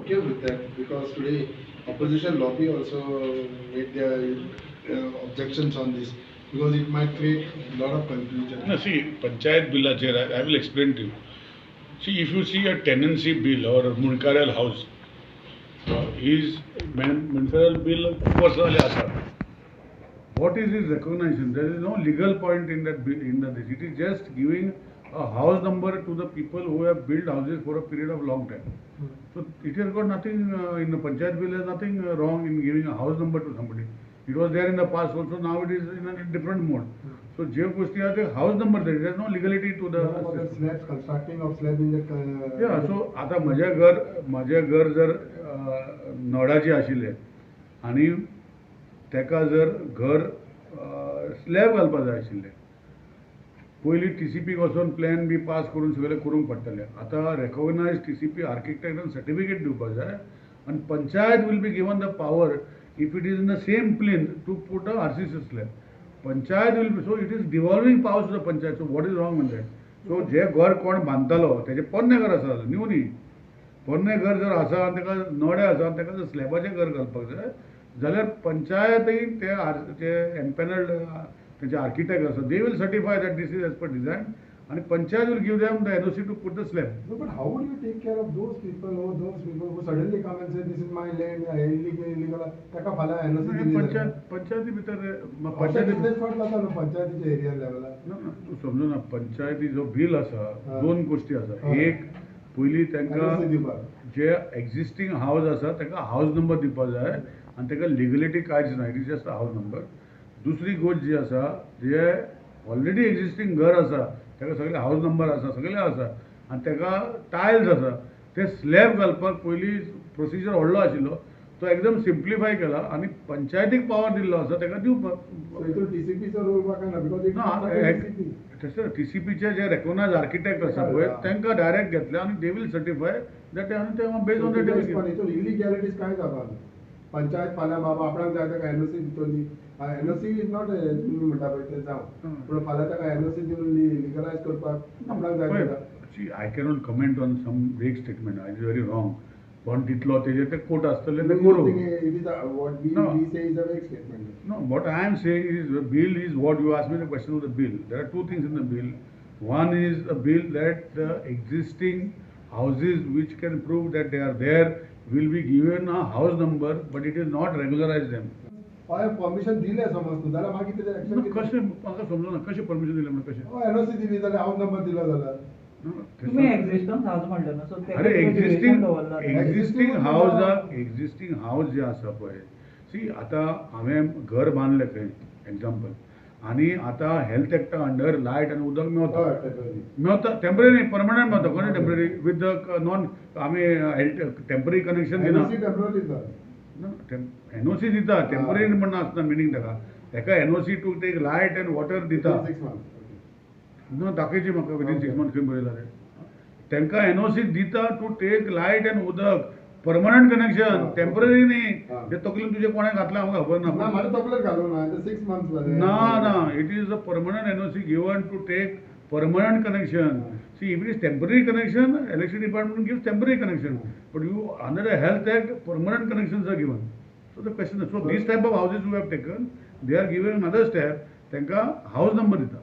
okay with that because today opposition lobby also made their objections on this because it might create a lot of confusion. No, see, Panchayat Bill, I will explain to you. See, if you see a tenancy bill or a municipal house, is municipal bill personally asar. What is his recognition? There is no legal point in that bill. This. It is just giving a house number to the people who have built houses for a period of long time. So it has got nothing in the Panchayat bill. Has nothing wrong in giving a house number to somebody. It was there in the past also. Now it is in a different mode. So जे गोष्टी आहे ते house number there. There is no legality to the. Slabs, constructing of slab in the. Yeah. So आता माझे घर जर नोडाचे आशिल्ले आणि तेका जर घर स्लॅब घालपाक जाय आशिल्लें पयलीं TCP वचून प्लॅन बी पास करून सगळें करूंक पडटलें आतां रेकॉग्नायज TCP आर्किटेक्टान सर्टिफिकेट दिवपाक जाय आनी panchayat will be given the power if it is in the same plan to put a RCC slab panchayat will be so it is devolving powers to the panchayat so what is wrong in that so जे घर कोण बांदतालो तेजें पोरणे घर आसा new न्ही पोरणे घर जर आसा आनी तेका नोडे आसा आनी तेका जर स्लॅबाचें घर घालपाक जाय जाल्यार पंचायतय ते एम्पॅनल्ड तेचे आर्किटेक्ट आसा they will certify that this is as per design आणि panchayat will give them the NOC to put the slab. No, but how would you take care of those people who suddenly come and say this is my land, illegal, taka phala NOC दिली पंचायती भितर पंचायतीच्या area लेवला तूं समजू ना पंचायती जो bill आसा दोन गोष्टी आसा एक पयलीं तांकां जे एक्झिस्टींग हावस आसा ताका हावस नंबर दिवपाक जाय आनी ताका लिगलिटी कांयच ना इट इज जस्ट हावस नंबर. दुसरी गोष्ट जी आसा जे ऑलरेडी एक्झिस्टींग घर आसा ताका सगळे हावस नंबर आसा सगळें आसा आनी ताका टायल्स आसा ते स्लॅब घालपाक पयलीं प्रोसिजर व्हडलो आशिल्लो तो एकदम सिम्प्लिफाय केला आनी पंचायतीक पावर दिल्लो आसा ताका दिवपाक. TCPचो रोल वांटना बिकॉज तशें TCPचे जे रेकॉग्नायज आर्किटेक्ट आसा पळय तांकां डायरेक्ट घेतले आनी दे वील सर्टिफाय दॅट आनी ते बेज ऑन दॅट इलिगॅलिटीज काय जाता पंचायत फाल्यां बाबा आपणाक जाय ताका NOC दितली NOC इज नॉट तुमी म्हणटा पळय तें जावं पूण फाल्यां ताका NOC दिवन लिगलायज करपाक आपणाक जाय ताका. I cannot comment on some vague statement. It is very wrong. पण तितलो तेजेर ते कोर्ट आसतले ते करू. No, what I am saying is the bill is what you asked me the question of the bill. There are two things in the bill. One is a bill that the existing houses which can prove that they are there will be given a house number, but it is not regularized them. Permission दिले समज तूं जाल्यार मागीर तेजेर action कशें म्हाका समजना कशें परमिशन दिलें म्हणून कशें NOC दिली जाल्यार हावस नंबर दिलो जाल्यार तुम्ही एक्झिस्टन्स हाऊस म्हणलं ना सो अरे एक्झिस्टींग हाऊस जे आसा पळय सी आतां हांवें घर बांदलें खंय एग्जाम्पल आनी आतां हेल्थ एक्टा अंडर लायट आनी उदक मेवता टेम्पररी परमनंट मेवता कोणी टेम्पररी विथ द नॉन आमी टेम्पररी कनेक्शन दिना NOC दिता टेम्पररी म्हणून आसना मिनींग ताका NOC to take light and water दिता न दाखयची म्हाका विदीन 6 months खंय बरयला रे तांकां NOC दिता टू टेक लायट एंड उदक परमनंट कनेक्शन टेम्पररी न्ही जे तकलेन तुजे कोणें घातला म्हाका खबर ना म्हाका तकलेन घालूं ना 6 months ना it is a permanent NOC given to take permanent connection. See, if it is temporary connection, election department gives temporary connection. But you, under the health act, permanent connections are given. So the question is, so these type of houses who have taken, they are given another step, त्यांका house number दिता.